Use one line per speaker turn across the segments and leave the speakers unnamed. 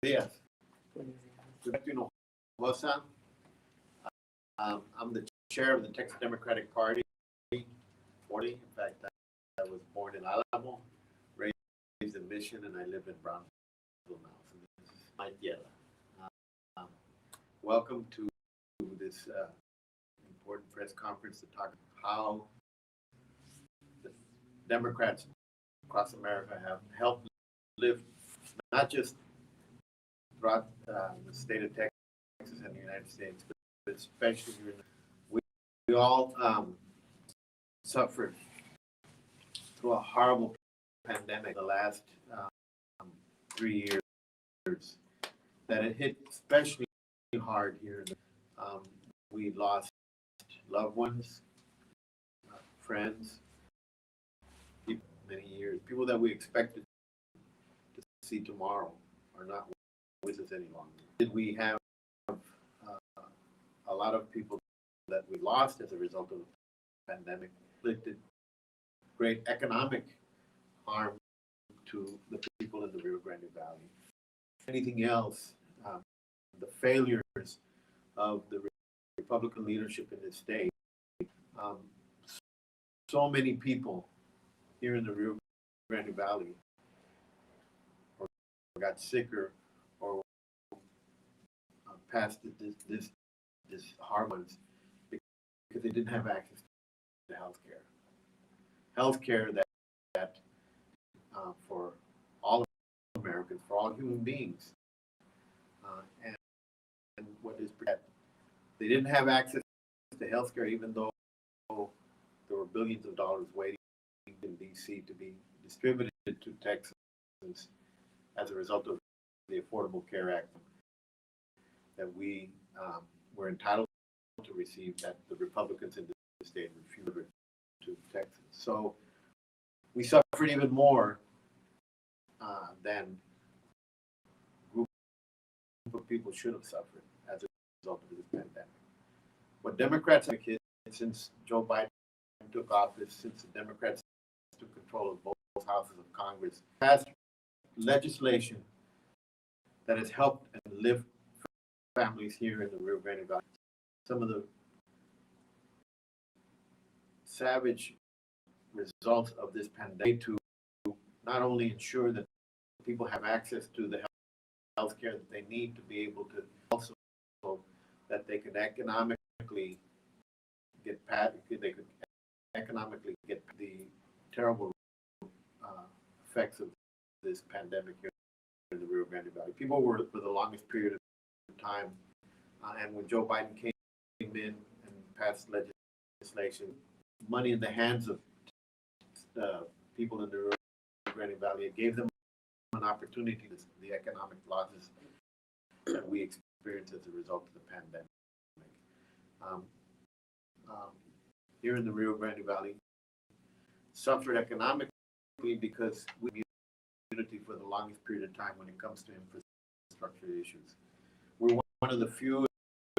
días. Good Rosa. I'm the chair of the Texas Democratic Party. 40. In fact, I was born in Alamo, raised in Mission, and I live in Brownsville now. So this is my Yella. Welcome to this important press conference to talk about how the Democrats across America have helped live not just throughout the state of Texas and the United States, but especially here in we all suffered through a horrible pandemic the last 3 years that it hit especially hard here. We lost loved ones, friends, people, many years, people that we expected to see tomorrow are not with us any longer. Did we have a lot of people that we lost as a result of the pandemic, inflicted great economic harm to the people in the Rio Grande Valley. Anything else, the failures of the Republican leadership in this state, so many people here in the Rio Grande Valley or got sicker or passed this hard ones because they didn't have access to health care. Health care that for all Americans, for all human beings. And what is that they didn't have access to health care even though there were billions of dollars waiting in D.C. to be distributed to Texans as a result of the Affordable Care Act that we were entitled to receive, that the Republicans in the state refused to Texas. So we suffered even more than a group of people should have suffered as a result of this pandemic. What Democrats have hit since Joe Biden took office, since the Democrats took control of both houses of Congress, passed legislation that has helped and lift families here in the Rio Grande Valley. Some of the savage results of this pandemic to not only ensure that people have access to the health care that they need to be able to, also that they can economically get the terrible effects of this pandemic here in the Rio Grande Valley. People were, for the longest period of time, and when Joe Biden came in and passed legislation, money in the hands of people in the Rio Grande Valley, it gave them an opportunity to the economic losses that we experienced as a result of the pandemic. Here in the Rio Grande Valley, suffered economically because we need community for the longest period of time when it comes to infrastructure issues. We're one of the few,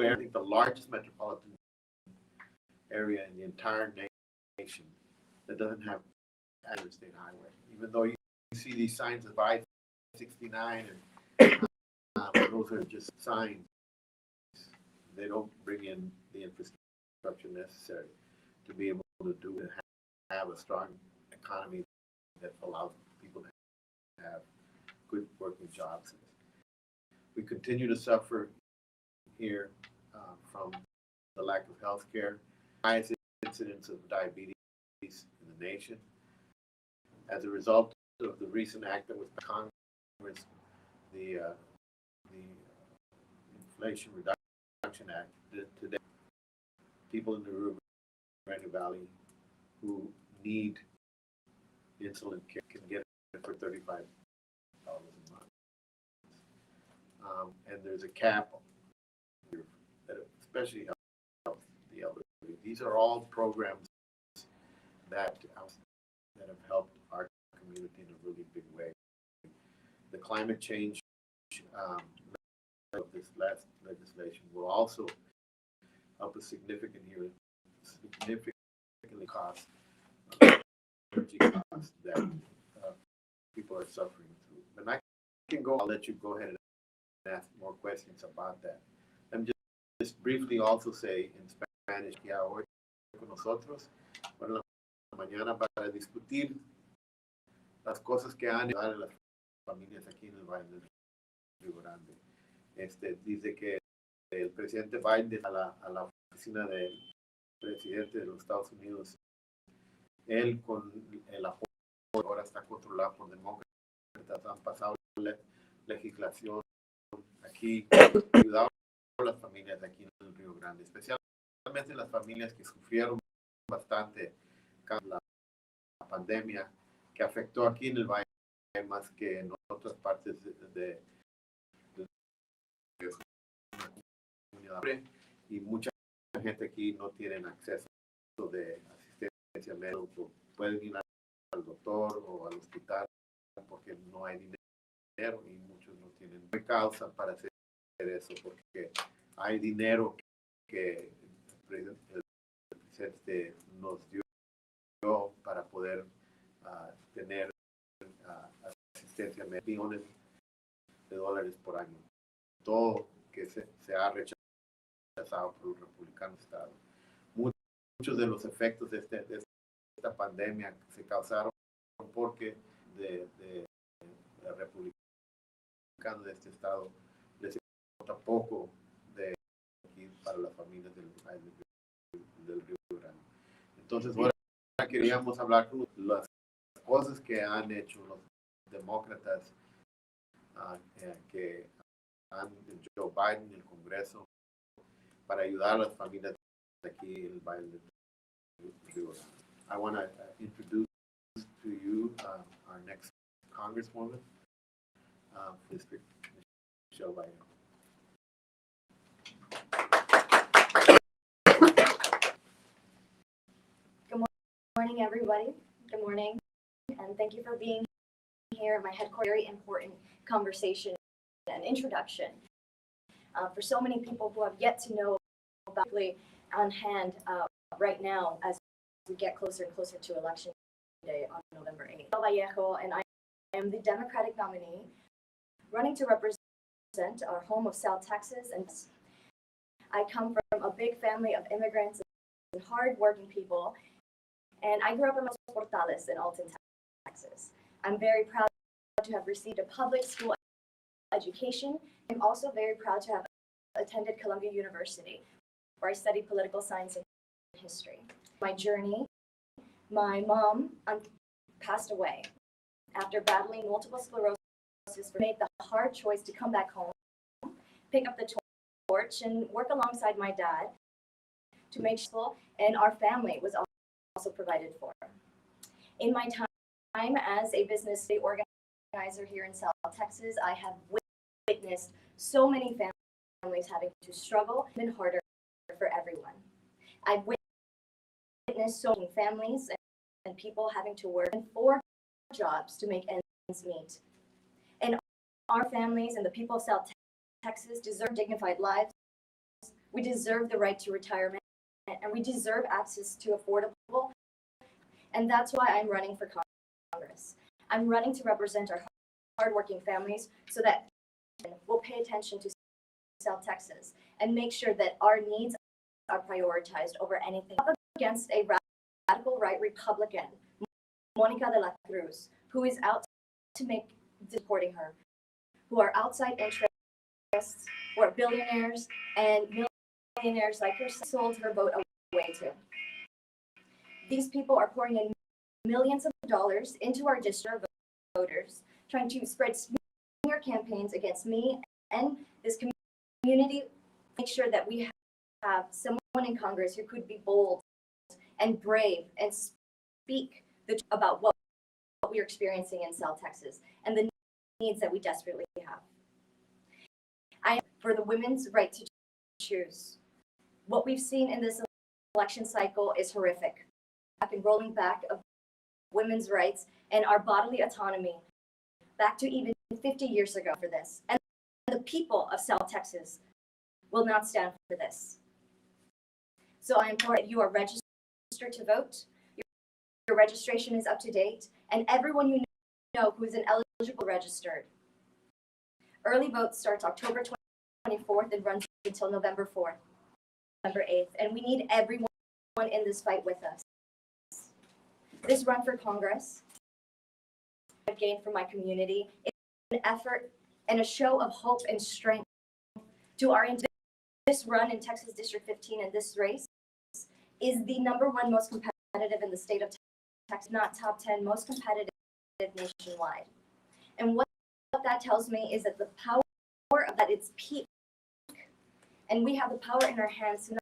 I think the largest metropolitan area in the entire nation that doesn't have an interstate highway. Even though you see these signs of I-69 and those are just signs, they don't bring in the infrastructure necessary to be able to have a strong economy that allows people to have good working jobs. We continue to suffer here from the lack of health care, highest incidence of diabetes in the nation. As a result of the recent act that was Congress, the Inflation Reduction Act, today people in the Rio Grande Valley who need insulin care can get it for $35 a month. And there's a cap that especially helps the elderly. These are all programs that have helped our community in a really big way. The climate change of this last legislation will also help us significantly cost energy costs that people are suffering through. And I can go. I'll let you go ahead and ask more questions about that. Let me just briefly also say in Spanish que hoy con nosotros por la mañana para discutir las cosas que han ayudado a las familias aquí en el Valle del Río Grande. Dice que el presidente Biden a la oficina del presidente de los Estados Unidos, él con el apoyo ahora está controlado por demócratas, han pasado legislación aquí, ayudado a las familias de aquí en el Río Grande, especialmente las familias que sufrieron bastante con la pandemia que afectó aquí en el Valle más que en otras partes de la comunidad. Y mucha gente aquí no tienen acceso de asistencia médica, pueden ir al doctor o al hospital porque no hay dinero y muchos no tienen causa para hacer eso porque hay dinero que el presidente nos dio para poder tener asistencia de millones de dólares por año. Todo que se ha rechazado por los republicanos de Estado. Muchos de los efectos de esta pandemia se causaron porque de republicanos de este estado les importa poco de aquí para las familias del Río Grande. Entonces ahora queríamos hablar con las cosas que han hecho los demócratas que han Joe Biden en el Congreso para ayudar a las familias de aquí en el Valle del Río Grande. I want to introduce to you our next Congresswoman, District Michelle Biden.
Good morning, everybody. Good morning, and thank you for being here at my headquarters. Very important conversation and introduction for so many people who have yet to know about on hand right now as we get closer and closer to Election Day on November 8th. Vallejo, and I am the Democratic nominee running to represent our home of South Texas. And I come from a big family of immigrants and hardworking people, and I grew up in Los Portales in Alton, Texas. I'm very proud to have received a public school education. I'm also very proud to have attended Columbia University, where I studied political science and history. My journey, my mom passed away after battling multiple sclerosis. Made the hard choice to come back home, pick up the torch, and work alongside my dad to make sure, and our family was also provided for. In my time as a business organizer here in South Texas, I have witnessed so many families having to struggle, been harder for everyone. I've witnessed so many families and people having to work in 4 jobs to make ends meet. And our families and the people of South Texas deserve dignified lives. We deserve the right to retirement, and we deserve access to affordable. And that's why I'm running for Congress. I'm running to represent our hardworking families so that we'll pay attention to South Texas and make sure that our needs are prioritized over anything. Up against a radical right Republican, Monica de la Cruz, who is out to make supporting her, who are outside interests, who are billionaires and millionaires like her, sold her vote away to. These people are pouring in millions of dollars into our district voters, trying to spread smear campaigns against me and this community. Make sure that we have someone in Congress who could be bold and brave and speak about what we're experiencing in South Texas and the needs that we desperately have. I am for the women's right to choose. What we've seen in this election cycle is horrific. And rolling back of women's rights and our bodily autonomy back to even 50 years ago for this. And the people of South Texas will not stand for this. So I implore that you are registered to vote. Your registration is up to date, and everyone you know who is an eligible registered. Early vote starts October 24th and runs until November 4th, November 8th, and we need everyone in this fight with us. This run for Congress I've gained from my community is an effort and a show of hope and strength to our this run in Texas District 15 and this race is the #1 most competitive in the state of Texas, not top 10 most competitive nationwide. And what that tells me is that the power of that its peak, and we have the power in our hands to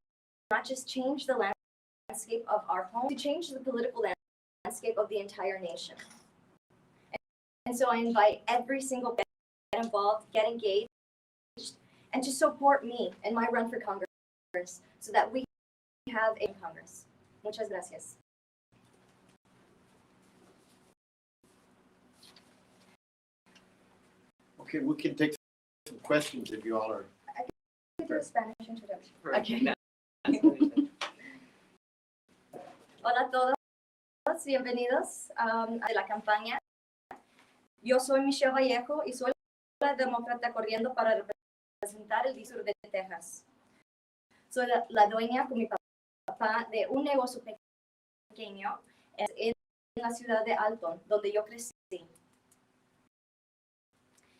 not just change the landscape of our home, to change the political landscape of the entire nation. And so I invite every single get involved, get engaged, and to support me in my run for Congress so that we have a Congress. Muchas gracias.
Okay, we can take some questions if you all are.
I can do a Spanish introduction.
Okay.
Hola a todos, bienvenidos a la campaña. Yo soy Michelle Vallejo y soy la demócrata corriendo para representar el sur de Texas. Soy la dueña con mi papá de un negocio pequeño en la ciudad de Alton, donde yo crecí.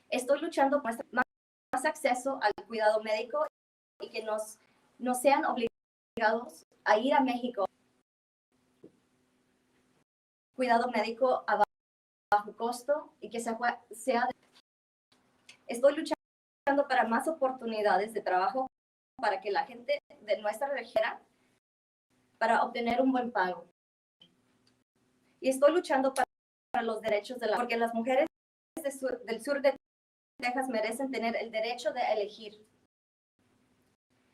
Estoy luchando por más acceso al cuidado médico y que no sean obligados a ir a México. Cuidado médico a bajo costo y que sea. Estoy luchando para más oportunidades de trabajo para que la gente de nuestra región para obtener un buen pago. Y estoy luchando para los derechos porque las mujeres del sur de Texas merecen tener el derecho de elegir.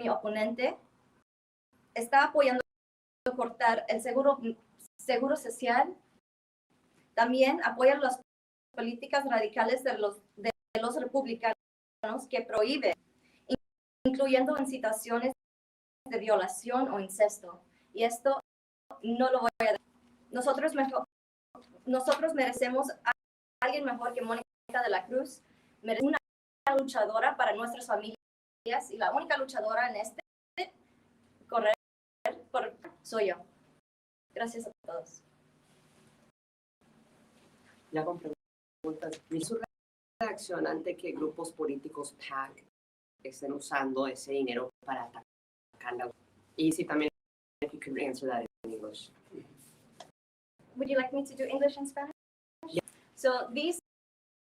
Mi oponente está apoyando cortar el seguro social. También apoya las políticas radicales de los republicanos que prohíben, incluyendo en situaciones de violación o incesto. Y esto no lo voy a dar. Nosotros merecemos a alguien mejor que Mónica de la Cruz. Merecemos una luchadora para nuestras familias y la única luchadora en correr soy yo. Gracias a todos.
Ya con preguntas. ¿Su reacción ante que grupos políticos PAC estén usando ese dinero para atacar la... Y si también, if you could answer that in English.
Would you like me to do English and Spanish?
Yeah.
So these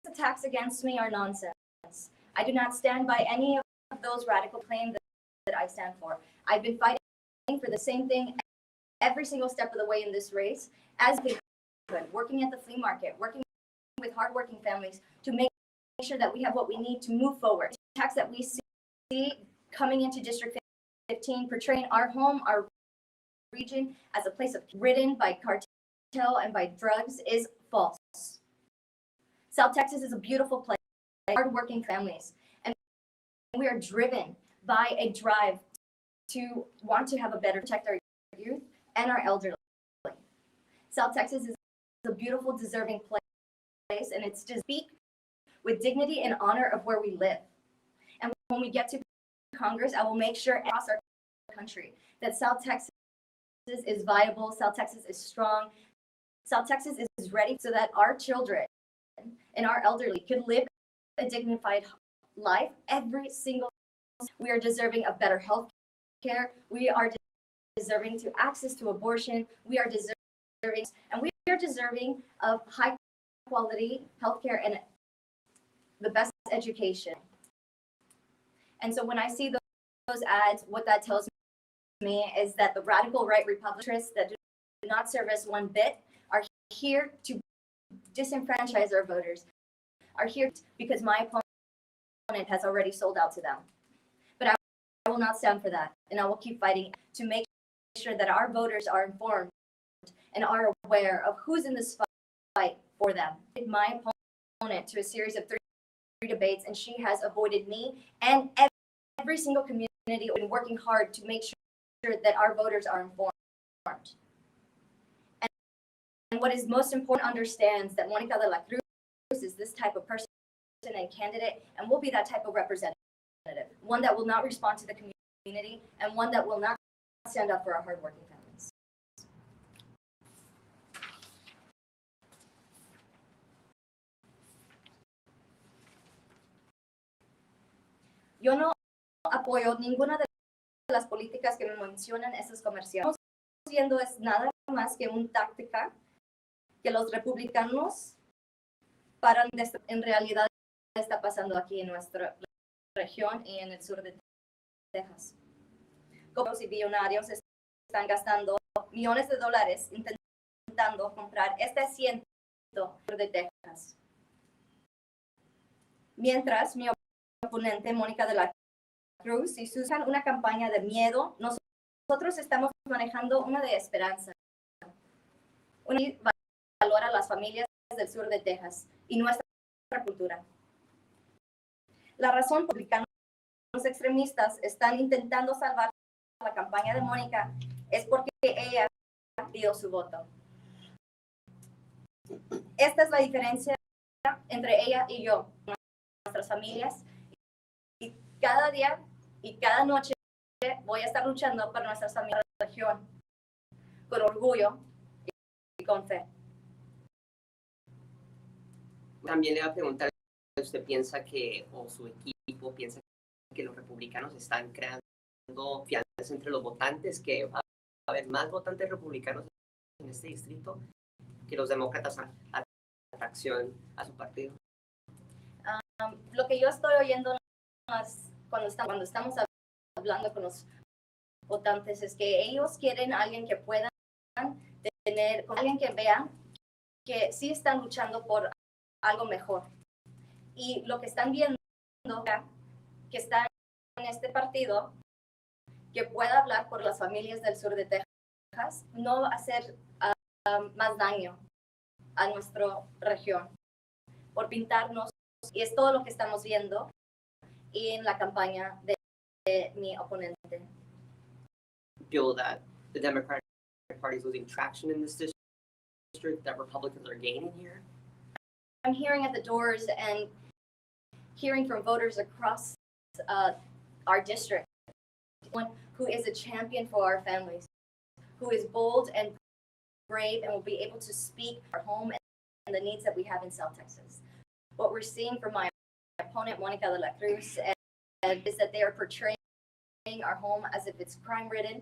attacks against me are nonsense. I do not stand by any of those radical claims that I stand for. I've been fighting for the same thing every single step of the way in this race, as we could, working at the flea market, working with hardworking families to make sure that we have what we need to move forward. The attacks that we see coming into District 15, portraying our home, our region as a place ridden by cartel and by drugs is false. South Texas is a beautiful place, hardworking families, and we are driven by a drive to want to have a better protect our youth and our elderly. South Texas is a beautiful, deserving place, and it's to speak with dignity and honor of where we live. And when we get to Congress, I will make sure across our country that South Texas is viable, South Texas is strong, South Texas is ready so that our children and our elderly can live a dignified life every single day. We are deserving of better health care. We are deserving to access to abortion. We are deserving, and we are deserving of high quality health care and the best education. And so when I see those ads, what that tells me is that the radical right Republicans that do not serve us one bit are here to disenfranchise our voters, are here because my opponent has already sold out to them. But I will not stand for that, and I will keep fighting to make sure that our voters are informed and are aware of who's in this fight for them. My opponent to a series of three debates, and she has avoided me and every single community and working hard to make sure that our voters are informed. And what is most important understands that Monica de la Cruz is this type of person and candidate, and we'll be that type of representative, one that will not respond to the community and one that will not stand up for our hardworking families. Yo no apoyo ninguna de las políticas que me mencionan estos comerciales. Lo que estamos viendo es nada más que una táctica que los republicanos paran de, en realidad está pasando aquí en nuestra región y en el sur de Texas. Como si billonarios están gastando millones de dólares intentando comprar este asiento de Texas. Mientras mi oponente, Mónica de la Cruz, y usan una campaña de miedo, nosotros estamos manejando una de esperanza. Una que valora a las familias del sur de Texas y nuestra cultura. La razón por la que los extremistas están intentando salvar la campaña de Mónica es porque ella dio su voto. Esta es la diferencia entre ella y yo, nuestras familias. Y cada día y cada noche voy a estar luchando por nuestras familias de la región, con orgullo y con fe.
También le voy a preguntar, ¿usted piensa que, o su equipo piensa que los republicanos están creando fianzas entre los votantes, que va a haber más votantes republicanos en este distrito que los demócratas a atracción a su partido?
Lo que yo estoy oyendo cuando estamos hablando con los votantes es que ellos quieren a alguien que puedan tener, alguien que vea que sí están luchando por algo mejor. Y lo que están viendo, que está en este partido, que pueda hablar por las familias del sur de Texas, no va a hacer más daño a nuestra región por pintarnos. Y es todo lo que estamos viendo en la campaña de mi oponente.
Feel that the Democratic Party is losing traction in this district, that Republicans are gaining here?
I'm hearing at the doors and hearing from voters across our district, one who is a champion for our families, who is bold and brave and will be able to speak our home and the needs that we have in South Texas. What we're seeing from my opponent, Monica de la Cruz, is that they are portraying our home as if it's crime-ridden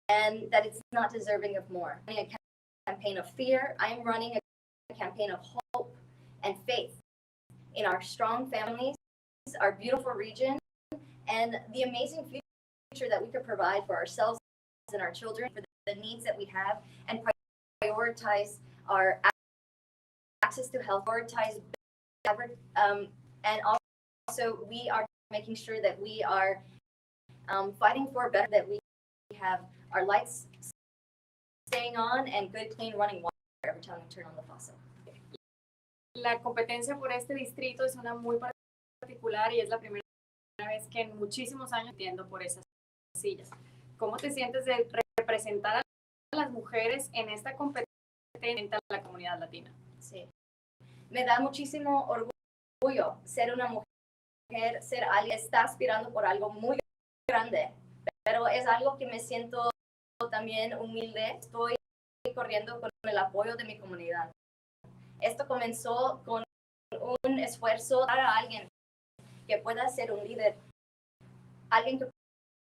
and that it's not deserving of more. I'm running a campaign of fear. I'm running a campaign of hope and faith in our strong families, our beautiful region, and the amazing future that we could provide for ourselves and our children, for the needs that we have, and prioritize our access to health, prioritize, and also we are making sure that we are fighting for better, that we have our lights staying on and good, clean running water every time we turn on the faucet.
La competencia por este distrito es una muy particular y es la primera vez que en muchísimos años entiendo por esas sillas. ¿Cómo te sientes de representar a las mujeres en esta competencia a la comunidad latina?
Sí. Me da muchísimo orgullo ser una mujer, ser alguien que está aspirando por algo muy grande, pero es algo que me siento también humilde. Estoy corriendo con el apoyo de mi comunidad. Esto comenzó con un esfuerzo para alguien que pueda ser un líder, alguien que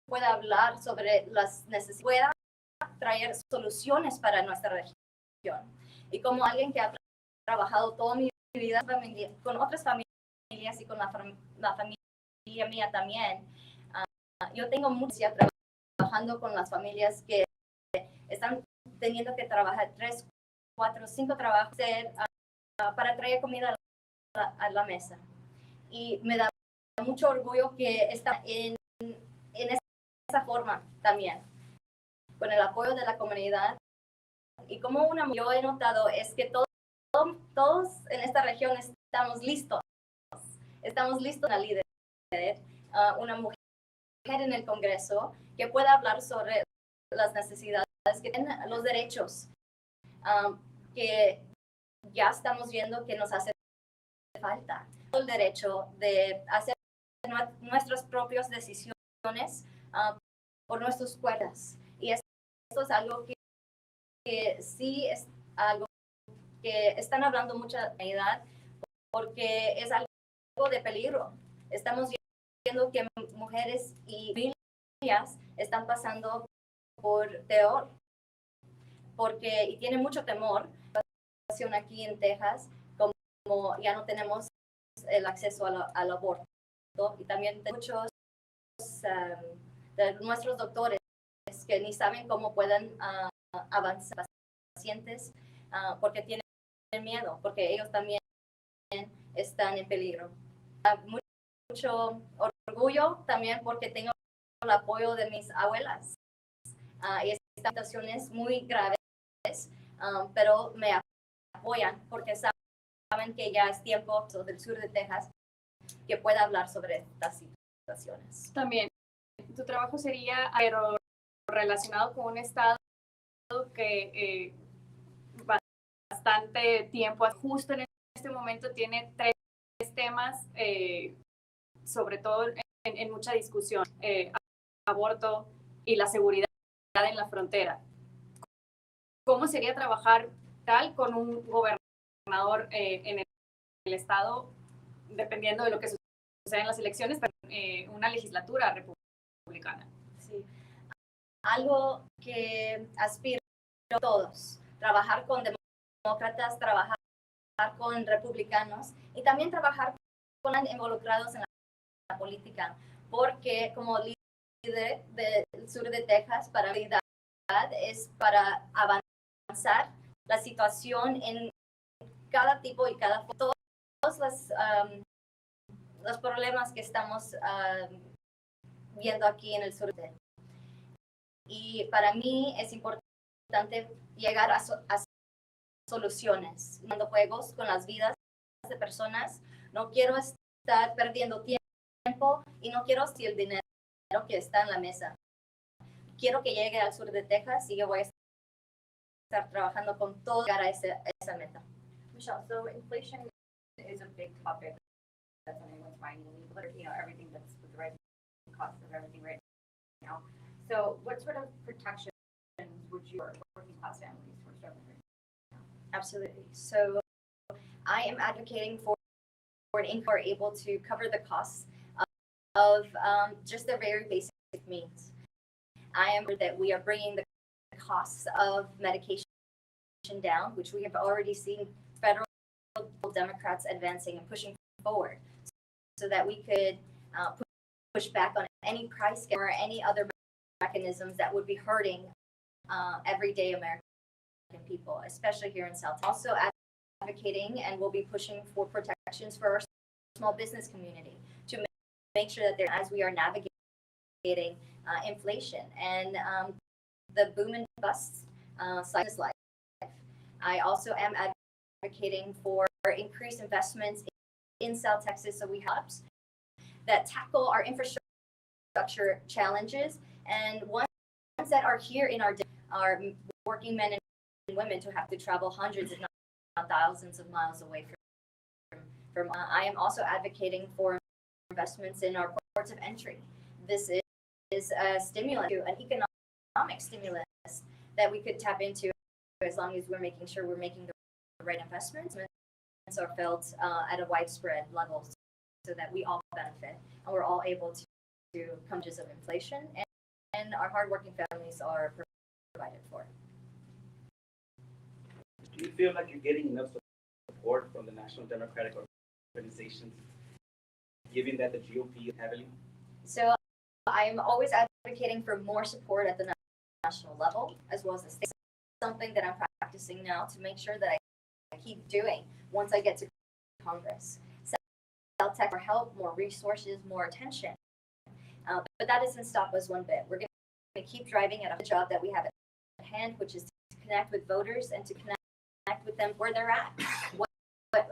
pueda hablar sobre las necesidades, pueda traer soluciones para nuestra región. Y como alguien que ha trabajado toda mi vida con otras familias y con la familia mía también, yo tengo mucha trabajando con las familias que están teniendo que trabajar 3, 4, 5 trabajos para traer comida a la mesa. Y me da mucho orgullo que está en esa forma también, con el apoyo de la comunidad. Y como yo he notado es que todos en esta región estamos listos a líder, una mujer en el Congreso que pueda hablar sobre las necesidades, que tienen los derechos que ya estamos viendo que nos hace falta. el derecho de hacer nuestras propias decisiones por nuestras cuerdas. Y esto es algo que sí es algo que están hablando mucha comunidad porque es algo de peligro. Estamos viendo que mujeres y familias están pasando por peor y tienen mucho temor. La situación aquí en Texas, como ya no tenemos el acceso al aborto, y también muchos de nuestros doctores que ni saben cómo pueden avanzar pacientes porque tienen miedo, porque ellos también están en peligro. Mucho orgullo también porque tengo el apoyo de mis abuelas y estas situaciones muy graves, pero me apoyan porque saben que ya es tiempo del sur de Texas que pueda hablar sobre estas situaciones.
También, tu trabajo sería pero relacionado con un estado que bastante tiempo, justo en este momento tiene tres temas, sobre todo en mucha discusión, aborto y la seguridad en la frontera. ¿Cómo sería trabajar tal con un gobernador en el estado, dependiendo de lo que suceda en las elecciones, pero una legislatura republicana?
Sí. Algo que aspiro a todos, trabajar con demócratas, trabajar con republicanos y también trabajar con los involucrados en la política, porque como líder del sur de Texas, para mí es para avanzar la situación en cada tipo y cada todos los problemas que estamos viendo aquí en el sur de Texas. Y para mí es importante llegar a soluciones, dando juegos con las vidas de personas. No quiero estar perdiendo tiempo y no quiero si el dinero que está en la mesa. Quiero que llegue al sur de Texas y yo voy a estar trabajando con todo para esa meta.
Michelle, so inflation is a big topic that's on anyone's mind. Everything that's with the rising cost of everything right now. So what sort of protections would you working class families who are struggling right now?
Absolutely. So I am advocating for an income able to cover the costs of just the very basic needs. I am that we are bringing the costs of medication down, which we have already seen federal Democrats advancing and pushing forward, so that we could push back on any price or any other mechanisms that would be hurting everyday American people, especially here in South. Also advocating and will be pushing for protections for our small business community to make sure that as we are navigating inflation and the boom and bust side of life. I also am advocating for increased investments in South Texas, so we have that tackle our infrastructure challenges and ones that are here in our working men and women to have to travel hundreds, if not thousands of miles away from. I am also advocating for investments in our ports of entry. This is a stimulus, an economic stimulus that we could tap into as long as we're making sure we're making the right investments are felt at a widespread level so that we all benefit and we're all able to come to of inflation and our hardworking families are provided for.
Do you feel like you're getting enough support from the National Democratic organizations, given that the GOP is heavily?
So I'm always advocating for more support at the national level as well as the state. Something that I'm practicing now to make sure that I keep doing once I get to Congress. South Tech more help, more resources, more attention. But that doesn't stop us one bit. We're going to keep driving at a job that we have at hand, which is to connect with voters and to connect with them where they're at. What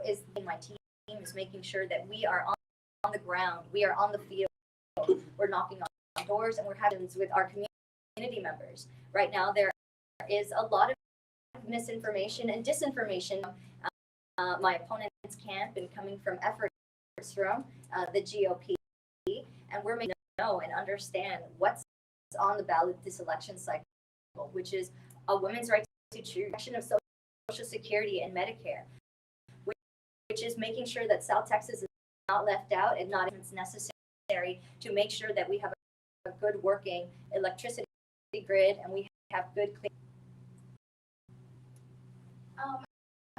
is in my team is making sure that we are on the ground, we are on the field, we're knocking on doors, and we're having with our community members. Right now, there is a lot of misinformation and disinformation. My opponent's camp and coming from efforts from the GOP, and we're making know and understand what's on the ballot this election cycle, which is a women's right to choose, action of Social Security and Medicare, which is making sure that South Texas is not left out and not as necessary to make sure that we have a good working electricity grid and we have good clean.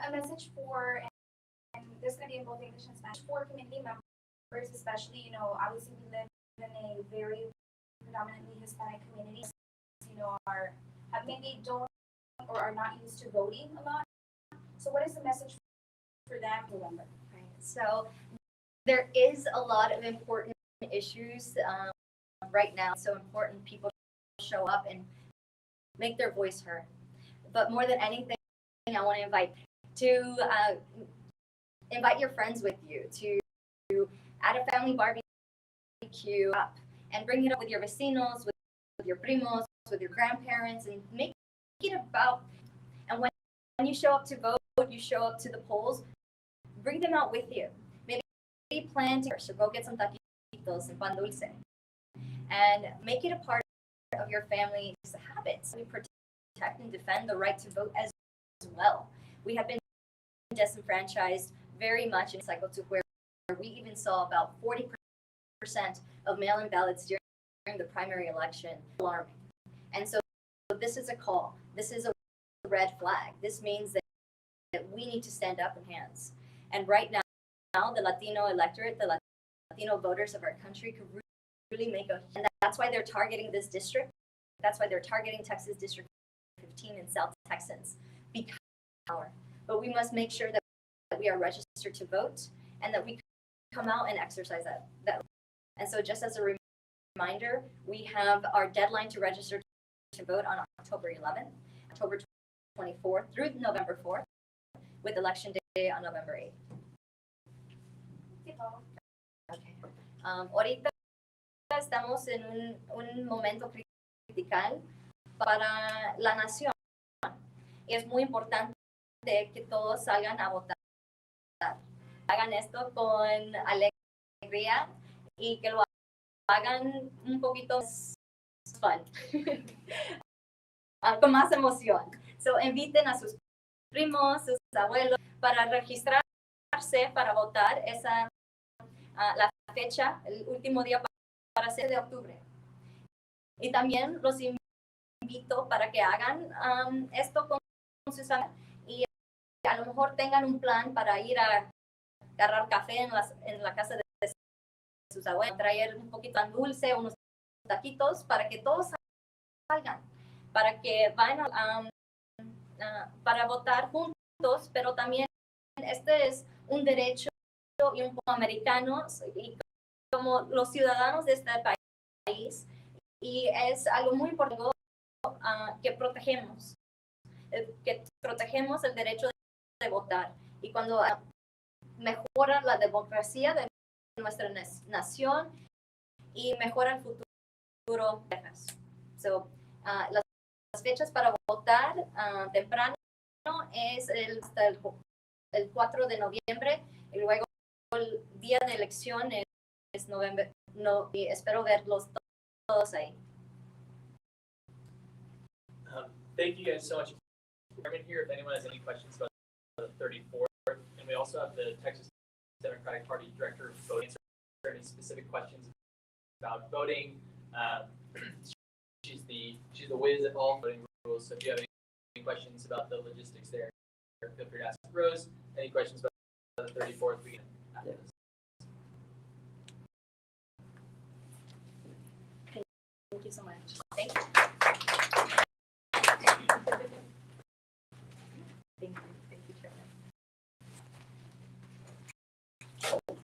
A message for, and this is going to be in both English and Spanish, for community members, especially, you know, obviously we live in a very predominantly Hispanic community, you know, have maybe don't or are not used to voting a lot. So what is the message for them in November?
Right. So there is a lot of important issues right now. So important people show up and make their voice heard. But more than anything, I want to invite your friends with you to add a family barbecue up and bring it up with your vecinos, with your primos, with your grandparents, and make it about. And when you show up to vote, you show up to the polls, bring them out with you. Maybe plan to go get some taquitos and pan dulce, and make it a part of your family's habits. We protect and defend the right to vote as well. We have been disenfranchised very much in a cycle to where we even saw about 40% of mail-in ballots during the primary election. Alarming. And so this is a call. This is a red flag. This means that we need to stand up in hands. And right now, the Latino electorate, the Latino voters of our country could really make and that's why they're targeting this district. That's why they're targeting Texas District 15 and South Texans. Because but we must make sure that we are registered to vote and that we come out and exercise that. And so just as a reminder, we have our deadline to register to vote on October 11th, October 24th through November 4th, with election day on November 8th. Okay. Ahorita estamos en un momento critical para la nación. Y es muy importante que todos salgan a votar. Hagan esto con alegría y que lo hagan un poquito más fun, con más emoción. So, inviten a sus primos, sus abuelos para registrarse para votar la fecha, el último día para 6 de octubre. Y también los invito para que hagan esto con sus amigos y a lo mejor tengan un plan para ir a agarrar café en la casa de sus abuelos, traer un poquito de dulce, unos taquitos para que todos salgan, para que vayan para votar juntos, pero también este es un derecho y un poco americanos y como los ciudadanos de este país y es algo muy importante que protegemos el derecho de votar y cuando mejora la democracia de nuestra nación y mejora el futuro de Texas. So, las fechas para votar temprano es hasta el 4 de noviembre y luego el día de elección es noviembre. Y espero verlos todos ahí.
Thank you guys so much. I'm in here if anyone has any questions about the 34th, and we also have the Texas Democratic Party Director of Voting answer any specific questions about voting. She's the whiz at all voting rules. So if you have any questions about the logistics there, feel free to ask Rose. Any questions about the 34th? We can after this.